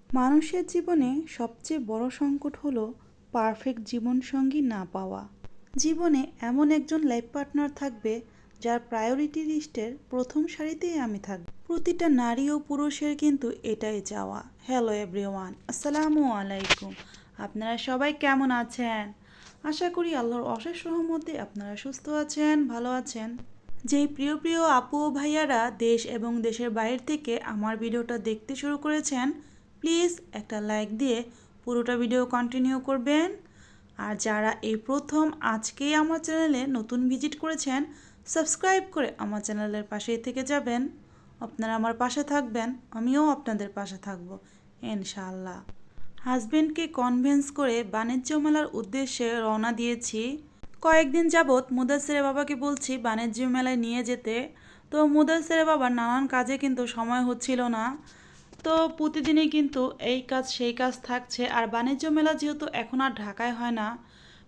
মানুষের জীবনে সবচেয়ে বড় সংকট হলো পারফেক্ট জীবনসঙ্গী না পাওয়া। জীবনে এমন একজন লাইফ পার্টনার থাকবে যার প্রায়োরিটি লিস্টের প্রথম সারিতেই আমি থাকব। প্রতিটা নারী ও পুরুষের কিন্তু এটাই চাওয়া। হ্যালো এভরিওয়ান, আসসালামু আলাইকুম। আপনারা সবাই কেমন আছেন? আশা করি আল্লাহর অশেষ রহমতে আপনারা সুস্থ আছেন, ভালো আছেন। যেই প্রিয় প্রিয় আপু ও ভাইয়ারা দেশ এবং দেশের বাইরে থেকে আমার ভিডিওটা দেখতে শুরু করেছেন, প্লিজ একটা লাইক দিয়ে পুরোটা ভিডিও কন্টিনিউ করবেন। আর যারা এই প্রথম আজকেই আমার চ্যানেলে নতুন ভিজিট করেছেন, সাবস্ক্রাইব করে আমার চ্যানেলের পাশেই থেকে যাবেন। আপনারা আমার পাশে থাকবেন, আমিও আপনাদের পাশে থাকবো ইনশাআল্লাহ। হাজবেন্ডকে কনভিন্স করে বাণিজ্য মেলার উদ্দেশ্যে রওনা দিয়েছি। কয়েকদিন যাবৎ মুদাসসিরের বাবাকে বলছি বাণিজ্য মেলায় নিয়ে যেতে, তো মুদাসসিরের বাবার নানান কাজে কিন্তু সময় হচ্ছিল না। তো প্রতিদিনই কিন্তু এই কাজ সেই কাজ থাকছে। আর বাণিজ্য মেলা যেহেতু এখন আর ঢাকায় হয় না,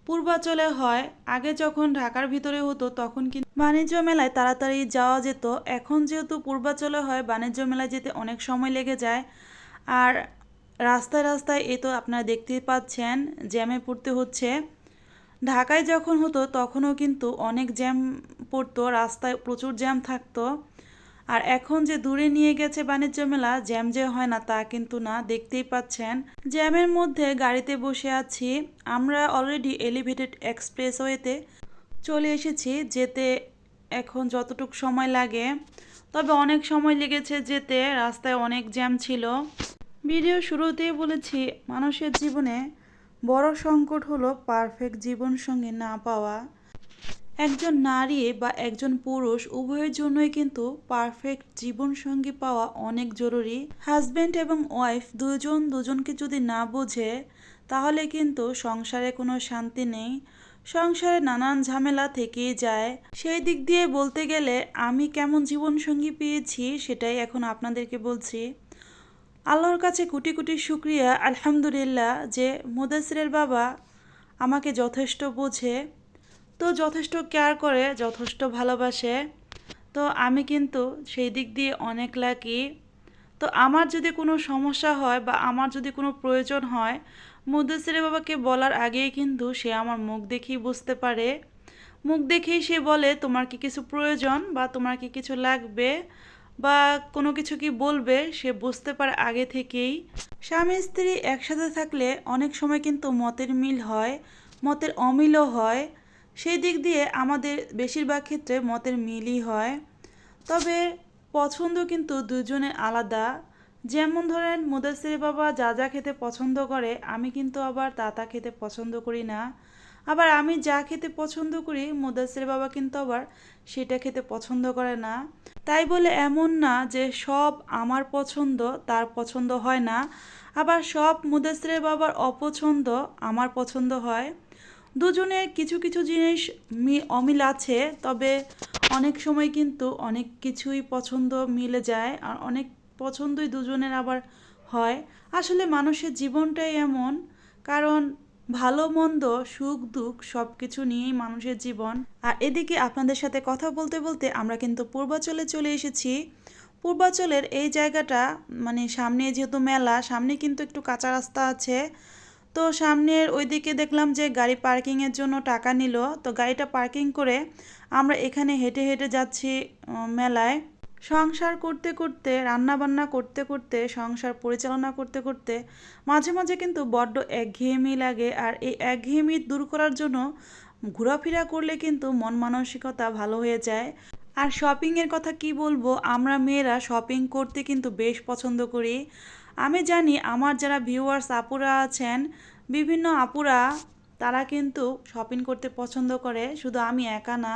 পূর্বাচলে হয়। আগে যখন ঢাকার ভিতরে হতো তখন কিন্তু বাণিজ্য মেলায় তাড়াতাড়ি যাওয়া যেত। এখন যেহেতু পূর্বাচলে হয়, বাণিজ্য মেলায় যেতে অনেক সময় লেগে যায়। আর রাস্তায় রাস্তায় তো আপনারা দেখতেই পাচ্ছেন জ্যামে পড়তে হচ্ছে। ঢাকায় যখন হতো তখনও কিন্তু অনেক জ্যাম পড়তো, রাস্তায় প্রচুর জ্যাম থাকতো। আর এখন যে দূরে নিয়ে গেছে বাণিজ্য মেলা, জ্যাম যে হয় না তা কিন্তু না, দেখতেই পাচ্ছেন। জ্যামের মধ্যে গাড়িতে বসে আছি। আমরা অলরেডি এলিভেটেড এক্সপ্রেসওয়েতে চলে এসেছি। যেতে এখন যতটুকু সময় লাগে, তবে অনেক সময় লেগেছে যেতে, রাস্তায় অনেক জ্যাম ছিল। ভিডিও শুরুতেই বলেছি মানুষের জীবনে বড় সংকট হলো পারফেক্ট জীবনসঙ্গী না পাওয়া। একজন নারী বা একজন পুরুষ উভয়ের জন্যই কিন্তু পারফেক্ট জীবনসঙ্গী পাওয়া অনেক জরুরি। হাজব্যান্ড এবং ওয়াইফ দুজন দুজনকে যদি না বোঝে, তাহলে কিন্তু সংসারে কোনো শান্তি নেই। সংসারে নানান ঝামেলা থেকেই যায়। সেই দিক দিয়ে বলতে গেলে আমি কেমন জীবনসঙ্গী পেয়েছি সেটাই এখন আপনাদেরকে বলছি। আল্লাহর কাছে কোটি কোটি শুক্রিয়া, আলহামদুলিল্লাহ, যে মুদাসসিরের বাবা আমাকে যথেষ্ট বোঝে, তো যথেষ্ট কেয়ার করে, যথেষ্ট ভালোবাসে। তো আমি কিন্তু সেই দিক দিয়ে অনেক লাকি। তো আমার যদি কোনো সমস্যা হয় বা আমার যদি কোনো প্রয়োজন হয়, মুদাসসিরের বাবাকে বলার আগেই কিন্তু সে আমার মুখ দেখেই বুঝতে পারে। মুখ দেখেই সে বলে তোমার কি কিছু প্রয়োজন বা তোমার কি কিছু লাগবে বা কোনো কিছু কি বলবে, সে বুঝতে পারে আগে থেকেই। স্বামী স্ত্রী একসাথে থাকলে অনেক সময় কিন্তু মতের মিল হয়, মতের অমিলও হয়। সেই দিক দিয়ে আমাদের বেশিরভাগ ক্ষেত্রে মতের মিলই হয়। তবে পছন্দ কিন্তু দুজনের আলাদা। যেমন ধরেন মুদাসসির বাবা যা যা খেতে পছন্দ করে, আমি কিন্তু আবার তা খেতে পছন্দ করি না। আবার আমি যা খেতে পছন্দ করি, মুদাসসির বাবা কিন্তু আবার সেটা খেতে পছন্দ করে না। তাই বলে এমন না যে সব আমার পছন্দ তার পছন্দ হয় না, আবার সব মুদাসসিরের বাবার অপছন্দ আমার পছন্দ হয়। দুজনের কিছু কিছু জিনিস অমিল আছে, তবে অনেক সময় কিন্তু অনেক কিছুই পছন্দ মিলে যায়, আর অনেক পছন্দই দুজনের আবার হয়। আসলে মানুষের জীবনটাই এমন, কারণ ভালো মন্দ সুখ দুঃখ সব কিছু নিয়েই মানুষের জীবন। আর এদিকে আপনাদের সাথে কথা বলতে বলতে আমরা কিন্তু পূর্বাচলে চলে এসেছি। পূর্বাচলের এই জায়গাটা মানে সামনে যেহেতু মেলা, সামনে কিন্তু একটু কাঁচা রাস্তা আছে। তো সামনের ওইদিকে দেখলাম যে গাড়ি পার্কিংয়ের জন্য টাকা নিল, তো গাড়িটা পার্কিং করে আমরা এখানে হেঁটে হেঁটে যাচ্ছি মেলায়। সংসার করতে করতে, রান্না বান্না করতে করতে, সংসার পরিচালনা করতে করতে মাঝে মাঝে কিন্তু বড্ড একঘেয়েমি লাগে। আর এই একঘেয়েমি দূর করার জন্য ঘোরাফেরা করলে কিন্তু মন মানসিকতা ভালো হয়ে যায়। আর শপিংয়ের কথা কি বলবো, আমরা মেয়েরা শপিং করতে কিন্তু বেশ পছন্দ করি। আমি জানি আমার যারা ভিউয়ার্স আপুরা আছেন, বিভিন্ন আপুরা, তারা কিন্তু শপিং করতে পছন্দ করে, শুধু আমি একা না।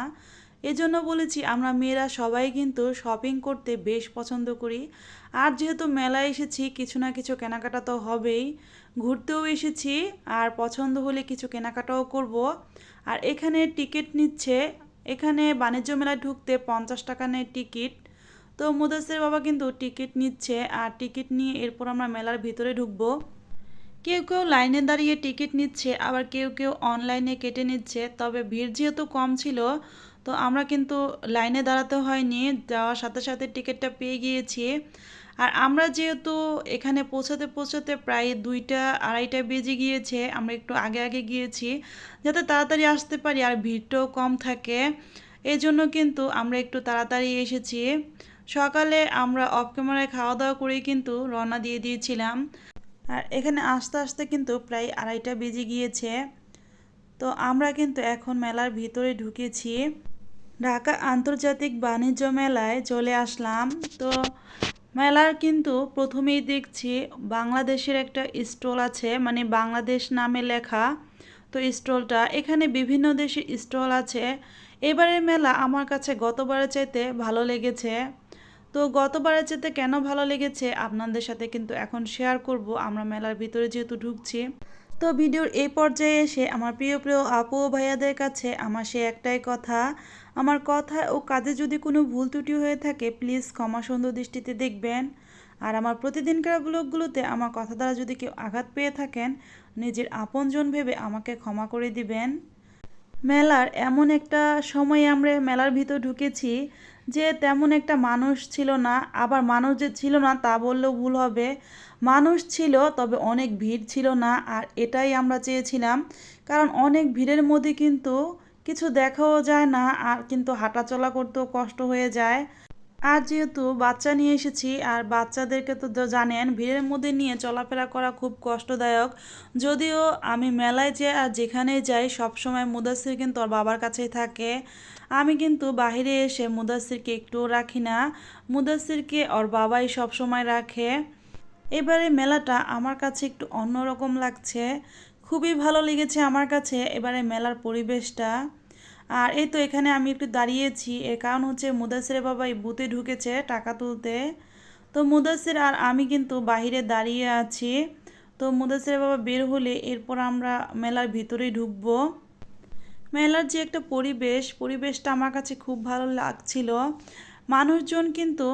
এজন্য বলেছি আমরা মেয়েরা সবাই কিন্তু শপিং করতে বেশ পছন্দ করি। আর যেহেতু মেলায় এসেছি, কিছু না কিছু কেনাকাটা তো হবেই। ঘুরতেও এসেছি, আর পছন্দ হলে কিছু কেনাকাটাও করব। আর এখানে টিকিট নিচ্ছে, এখানে বাণিজ্য মেলায় ঢুকতে 50 টাকা নেয় টিকিট। তো মুদাসসির বাবা কিন্তু টিকিট নিচ্ছে, আর টিকিট নিয়ে এরপর আমরা মেলার ভিতরে ঢুকবো। কেউ কেউ লাইনে দাঁড়িয়ে টিকিট নিচ্ছে, আবার কেউ কেউ অনলাইনে কেটে নিচ্ছে। তবে ভিড় যেহেতু কম ছিল, তো আমরা কিন্তু লাইনে দাঁড়াতে হয়নি, যাওয়ার সাথে সাথে টিকিটটা পেয়ে গিয়েছি। আর আমরা যেহেতু এখানে পৌঁছাতে পৌঁছাতে প্রায় 2টা 2:30 বেজে গিয়েছে, আমরা একটু আগে আগে গিয়েছি যাতে তাড়াতাড়ি আসতে পারি আর ভিড়টাও কম থাকে। এই জন্য কিন্তু আমরা একটু তাড়াতাড়ি এসেছি। সকালে আমরা অফ ক্যামেরায় খাওয়া দাওয়া করেই কিন্তু রওনা দিয়ে দিয়েছিলাম। আর এখানে আসতে আসতে কিন্তু প্রায় 2:30 বেজে গিয়েছে। তো আমরা কিন্তু এখন মেলার ভিতরে ঢুকেছি। ঢাকা আন্তর্জাতিক বাণিজ্য মেলায় চলে আসলাম। তো মেলার কিন্তু প্রথমেই দেখছি বাংলাদেশের একটা স্টল আছে, মানে বাংলাদেশ নামে লেখা। তো স্টলটা এখানে বিভিন্ন দেশের স্টল আছে। এবারের মেলা আমার কাছে গতবারের চাইতে ভালো লেগেছে। তো গতবারের চাইতে কেন ভালো লেগেছে আপনাদের সাথে কিন্তু এখন শেয়ার করব, আমরা মেলার ভিতরে যেহেতু ঢুকছি। তো ভিডিওর এই পর্যায়ে এসে আমার প্রিয় প্রিয় আপু ও ভাইয়াদের কাছে আমার সে একটাই কথা, আমার কথা ও কাজে যদি কোনো ভুল ত্রুটি হয়ে থাকে প্লিজ ক্ষমা সুন্দর দৃষ্টিতে দেখবেন। আর আমার প্রতিদিনকার ব্লগগুলোতে আমার কথা দ্বারা যদি কেউ আঘাত পেয়ে থাকেন নিজের আপনজন ভেবে আমাকে ক্ষমা করে দিবেন। মেলার এমন একটা সময়ে আমরা মেলার ভিতর ঢুকেছি যে তেমন একটা মানুষ ছিল না, আবার মানুষ যে ছিল না তা বললেও ভুল হবে। মানুষ ছিল তবে অনেক ভিড় ছিল না, আর এটাই আমরা চেয়েছিলাম। কারণ অনেক ভিড়ের মধ্যে কিন্তু কিছু দেখাও যায় না, আর কিন্তু হাঁটাচলা করতেও কষ্ট হয়ে যায়। আর যেহেতু বাচ্চা নিয়ে এসেছি, আর বাচ্চাদেরকে তো জানেন ভিড়ের মধ্যে নিয়ে চলাফেরা করা খুব কষ্টদায়ক। যদিও আমি মেলায় যে আর যেখানেই যাই সবসময় মুদাসির কিন্তু ওর বাবার কাছেই থাকে। আমি কিন্তু বাইরে এসে মুদাসিরকে একটুও রাখি না, মুদাসিরকে ওর বাবাই সবসময় রাখে। এবারে মেলাটা আমার কাছে একটু অন্যরকম লাগছে, খুবই ভালো লেগেছে আমার কাছে এবারে মেলার পরিবেশটা। আর এই তো এখানে আমি একটু দাঁড়িয়েছি, এর কারণ হচ্ছে মুদাসিরের বাবা এই বুথে ঢুকেছে টাকা তুলতে। তো মুদাসির আর আমি কিন্তু বাহিরে দাঁড়িয়ে আছি। তো মুদাসিরের বাবা বের হলে এরপর আমরা মেলার ভিতরেই ঢুকবো। মেলার যে একটা পরিবেশটা আমার কাছে খুব ভালো লাগছিল। মানুষজন কিন্তু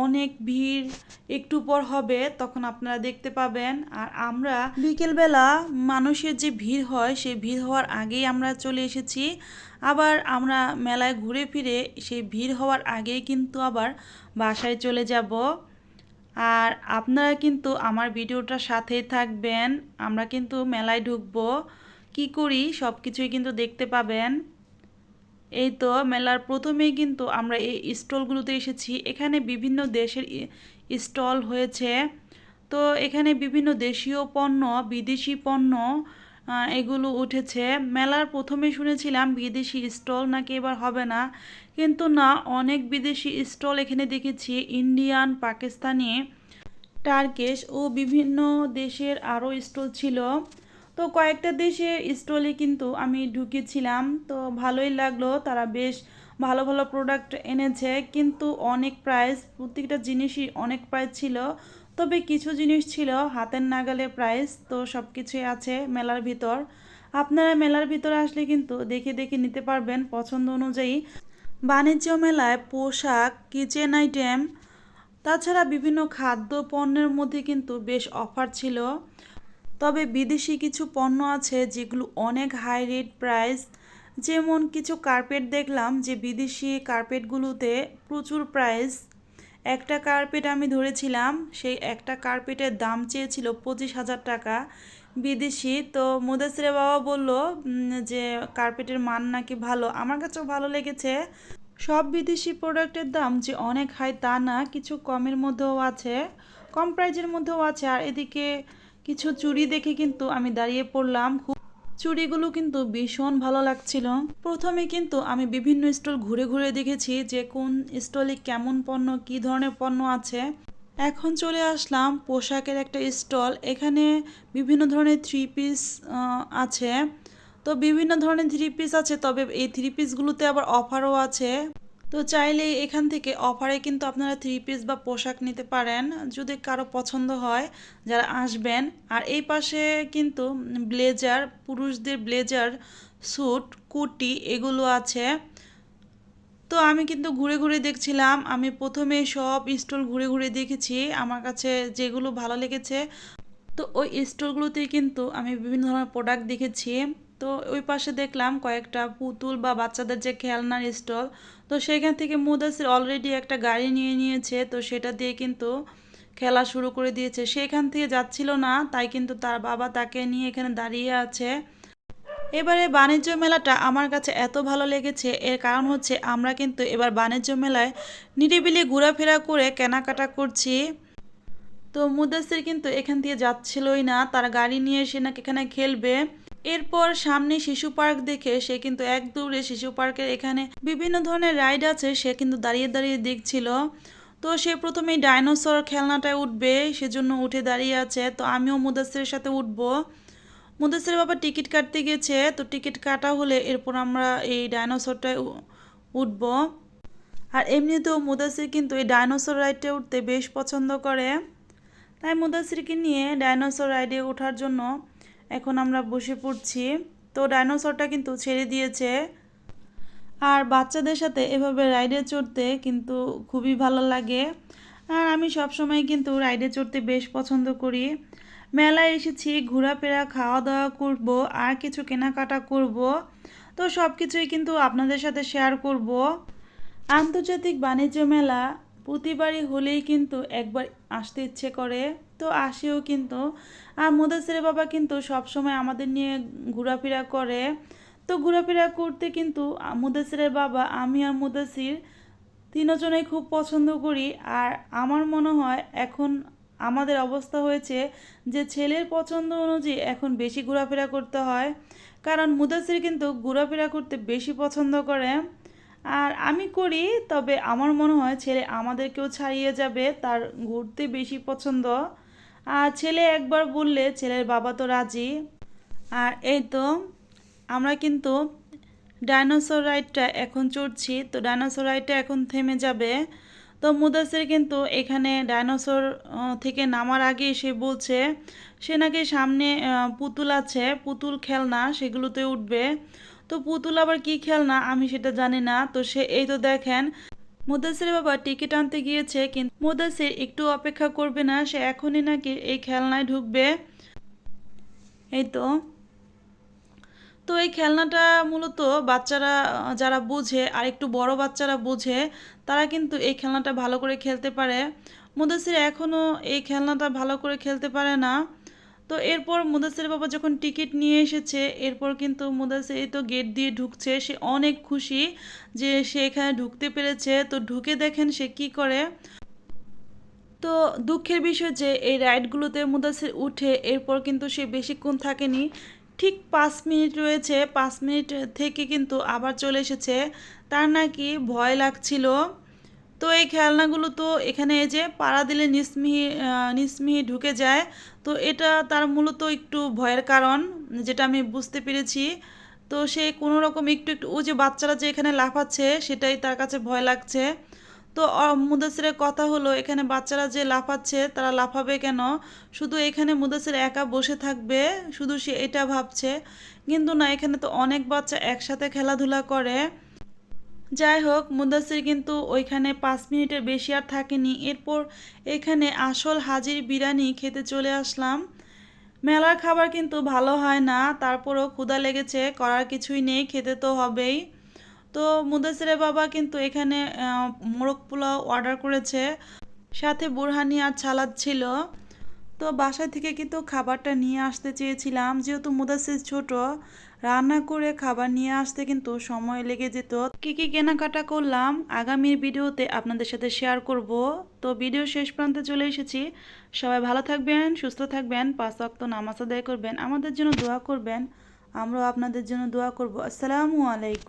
অনেক ভিড়, একটু পর হবে তখন আপনারা দেখতে পাবেন। আর আমরা বিকেলবেলা মানুষের যে ভিড় হয় সেই ভিড় হওয়ার আগেই আমরা চলে এসেছি। আবার আমরা মেলায় ঘুরে ফিরে সেই ভিড় হওয়ার আগেই কিন্তু আবার বাসায় চলে যাব। আর আপনারা কিন্তু আমার ভিডিওটার সাথেই থাকবেন, আমরা কিন্তু মেলায় ঢুকবো, কি করি সব কিছুই কিন্তু দেখতে পাবেন। এই তো মেলার প্রথমেই কিন্তু আমরা এই স্টলগুলোতে এসেছি, এখানে বিভিন্ন দেশের স্টল হয়েছে। তো এখানে বিভিন্ন দেশীয় পণ্য, বিদেশি পণ্য এগুলো উঠেছে। মেলার প্রথমে শুনেছিলাম বিদেশি স্টল নাকি এবার হবে না, কিন্তু না, অনেক বিদেশি স্টল এখানে দেখেছি, ইন্ডিয়ান, পাকিস্তানি, টার্কিশ ও বিভিন্ন দেশের আরও স্টল ছিল। তো কয়েকটা দেশের স্টলে কিন্তু আমি ঢুকেছিলাম, তো ভালোই লাগলো, তারা বেশ ভালো ভালো প্রোডাক্ট এনেছে, কিন্তু অনেক প্রাইস, প্রত্যেকটা জিনিসই অনেক প্রাইস ছিল। তবে কিছু জিনিস ছিল হাতের নাগালে প্রাইস। তো সব কিছুই আছে মেলার ভিতর, আপনারা মেলার ভিতরে আসলে কিন্তু দেখে দেখে নিতে পারবেন পছন্দ অনুযায়ী। বাণিজ্য মেলায় পোশাক, কিচেন আইটেম, তাছাড়া বিভিন্ন খাদ্য পণ্যের মধ্যে কিন্তু বেশ অফার ছিল। তবে বিদেশি কিছু পণ্য আছে যেগুলো অনেক হাই রেট প্রাইস। যেমন কিছু কার্পেট দেখলাম যে বিদেশি কার্পেটগুলোতে প্রচুর প্রাইস। একটা কার্পেট আমি ধরেছিলাম, সেই একটা কার্পেটের দাম চেয়েছিল 25,000 টাকা বিদেশি। তো মুদাসিরের বাবা বলল যে কার্পেটের মান নাকি ভালো, আমার কাছেও ভালো লেগেছে। সব বিদেশি প্রোডাক্টের দাম যে অনেক হাই তা না, কিছু কমের মধ্যেও আছে, কম প্রাইজের মধ্যেও আছে। আর এদিকে কিছু চুড়ি দেখে কিন্তু আমি দাঁড়িয়ে পড়লাম, খুব চুড়িগুলো কিন্তু ভীষণ ভালো লাগছিল। প্রথমে কিন্তু আমি বিভিন্ন স্টল ঘুরে ঘুরে দেখেছি যে কোন স্টলে কেমন পণ্য, কী ধরনের পণ্য আছে। এখন চলে আসলাম পোশাকের একটা স্টল, এখানে বিভিন্ন ধরনের থ্রি পিস আছে। তো বিভিন্ন ধরনের থ্রি পিস আছে, তবে এই থ্রি পিসগুলোতে আবার অফারও আছে। তো চাইলে এখান থেকে অফারে কিন্তু আপনারা থ্রি পিস বা পোশাক নিতে পারেন যদি কারো পছন্দ হয় যারা আসবেন। আর এই পাশে কিন্তু ব্লেজার, পুরুষদের ব্লেজার, স্যুট, কুর্তি এগুলো আছে। তো আমি কিন্তু ঘুরে ঘুরে দেখছিলাম, আমি প্রথমে সব স্টল ঘুরে ঘুরে দেখেছি, আমার কাছে যেগুলো ভালো লেগেছে তো ওই স্টলগুলোতেই কিন্তু আমি বিভিন্ন ধরনের প্রোডাক্ট দেখেছি। তো ওই পাশে দেখলাম কয়েকটা পুতুল বা বাচ্চাদের যে খেলনার স্টল। তো সেখান থেকে মুদাসির অলরেডি একটা গাড়ি নিয়ে নিয়েছে, তো সেটা দিয়ে কিন্তু খেলা শুরু করে দিয়েছে। সে এখান থেকে যাচ্ছিল না, তাই কিন্তু তার বাবা তাকে নিয়ে এখানে দাঁড়িয়ে আছে। এবারে বাণিজ্য মেলাটা আমার কাছে এত ভালো লেগেছে, এর কারণ হচ্ছে আমরা কিন্তু এবার বাণিজ্য মেলায় নিরিবিলি ঘোরাফেরা করে কেনাকাটা করছি। তো মুদাসির কিন্তু এখান দিয়ে যাচ্ছিলই না, তার গাড়ি নিয়ে সে নাকি এখানে খেলবে। এরপর সামনে শিশু পার্ক দেখে সে কিন্তু এক দৌড়ে শিশু পার্কের এখানে বিভিন্ন ধরনের রাইড আছে, সে কিন্তু দাঁড়িয়ে দাঁড়িয়ে দেখছিল। তো সে প্রথমেই ডাইনোসর খেলনাটায় উঠবে, সেজন্য উঠে দাঁড়িয়ে আছে। তো আমিও মুদাসিরের সাথে উঠবো। মুদাসির বাবা টিকিট কাটতে গেছে, তো টিকিট কাটা হলে এরপর আমরা এই ডাইনোসরটায় উঠবো। আর এমনিতেও মুদাসির কিন্তু এই ডাইনোসর রাইডটা উঠতে বেশ পছন্দ করে, তাই মুদাসিরকে নিয়ে ডাইনোসর রাইডে ওঠার জন্য এখন আমরা বসে পড়ছি। তো ডাইনোসরটা কিন্তু ছেড়ে দিয়েছে। আর বাচ্চাদের সাথে এভাবে রাইডে চড়তে কিন্তু খুবই ভালো লাগে। আর আমি সবসময় কিন্তু রাইডে চড়তে বেশ পছন্দ করি। মেলায় এসেছি, ঘোরাফেরা খাওয়া দাওয়া করব, আর কিছু কেনাকাটা করব। তো সব কিছুই কিন্তু আপনাদের সাথে শেয়ার করব। আন্তর্জাতিক বাণিজ্য মেলা প্রতিবারই হলেই কিন্তু একবার আসতে ইচ্ছে করে, তো আসেও কিন্তু। আর মুদাসিরের বাবা কিন্তু সবসময় আমাদের নিয়ে ঘোরাফেরা করে। তো ঘোরাফেরা করতে কিন্তু মুদাসিরের বাবা, আমি আর মুদাসির তিনজনেই খুব পছন্দ করি। আর আমার মনে হয় এখন আমাদের অবস্থা হয়েছে যে ছেলের পছন্দ অনুযায়ী এখন বেশি ঘোরাফেরা করতে হয়, কারণ মুদাসির কিন্তু ঘোরাফেরা করতে বেশি পছন্দ করে। আর আমি করি, তবে আমার মনে হয় ছেলে আমাদেরকেও ছাড়িয়ে যাবে, তার ঘুরতে বেশি পছন্দ। আর ছেলে একবার বললে ছেলের বাবা তো রাজি। আর এই তো আমরা কিন্তু ডাইনোসর রাইডটা এখন চড়ছি, তো ডাইনোসর রাইডটা এখন থেমে যাবে। তো মুদাসির কিন্তু এখানে ডাইনোসর থেকে নামার আগেই সে বলছে সে নাকি সামনে পুতুল আছে, পুতুল খেলনা, সেগুলোতে উঠবে। তো পুতুল আবার কি খেলনা আমি সেটা জানি না। তো সে এই তো দেখেন মুদাসির বাবা টিকিট আনতে গিয়েছে, কিন্তু মুদাসির একটু অপেক্ষা করবে না, সে এখনই নাকি এই খেলনায় ঢুকবে। এই তো তো এই খেলনাটা মূলত বাচ্চারা যারা বুঝে আর একটু বড় বাচ্চারা বুঝে তারা কিন্তু এই খেলনাটা ভালো করে খেলতে পারে। মুদাসির এখনও এই খেলনাটা ভালো করে খেলতে পারে না। তো এরপর মুদাসির বাবা যখন টিকিট নিয়ে এসেছে, এরপর কিন্তু মুদাসির এই তো গেট দিয়ে ঢুকছে, সে অনেক খুশি যে সে এখানে ঢুকতে পেরেছে। তো ঢুকে দেখেন সে কি করে। তো দুঃখের বিষয় যে এই রাইডগুলোতে মুদাসির উঠে এরপর কিন্তু সে বেশিক্ষণ থাকেনি, ঠিক 5 মিনিট রয়েছে, 5 মিনিট থেকে কিন্তু আবার চলে এসেছে, তার নাকি ভয় লাগছিল। তো এই খেলনাগুলো তো এখানে এই যে পাড়া দিলে নিসমিহি নিসমিহি ঢুকে যায়, তো এটা তার মূলত একটু ভয়ের কারণ, যেটা আমি বুঝতে পেরেছি। তো সে কোনো রকম একটু একটু, ও যে বাচ্চারা যে এখানে লাফাচ্ছে সেটাই তার কাছে ভয় লাগছে। তো মুদাসিরের কথা হলো এখানে বাচ্চারা যে লাফাচ্ছে তারা লাফাবে কেন, শুধু এখানে মুদাসির একা বসে থাকবে, শুধু সে এটা ভাবছে। কিন্তু না, এখানে তো অনেক বাচ্চা একসাথে খেলাধুলা করে। যাই হোক, মুদাসির কিন্তু ওইখানে 5 মিনিটের বেশি আর থাকেনি। এরপর এখানে আসল হাজির বিরিয়ানি খেতে চলে আসলাম। মেলার খাবার কিন্তু ভালো হয় না, তারপরও ক্ষুধা লেগেছে, করার কিছুই নেই, খেতে তো হবেই। তো মুদাসিরের বাবা কিন্তু এখানে মোরগ পোলাও অর্ডার করেছে, সাথে বুরহানি আর সালাদ ছিল। তো বাসা থেকে কিন্তু খাবারটা নিয়ে আসতে চেয়েছিলাম, যেহেতু মুদাসির ছোট, রান্না করে খাবার নিয়ে আসতে কিন্তু সময় লেগে যেত। কী কী কেনাকাটা করলাম আগামীর ভিডিওতে আপনাদের সাথে শেয়ার করব। তো ভিডিও শেষ প্রান্তে চলে এসেছি। সবাই ভালো থাকবেন, সুস্থ থাকবেন, 5 ওয়াক্ত নামাজ আদায় করবেন, আমাদের জন্য দোয়া করবেন, আমরাও আপনাদের জন্য দোয়া করব। আসসালামু আলাইকুম।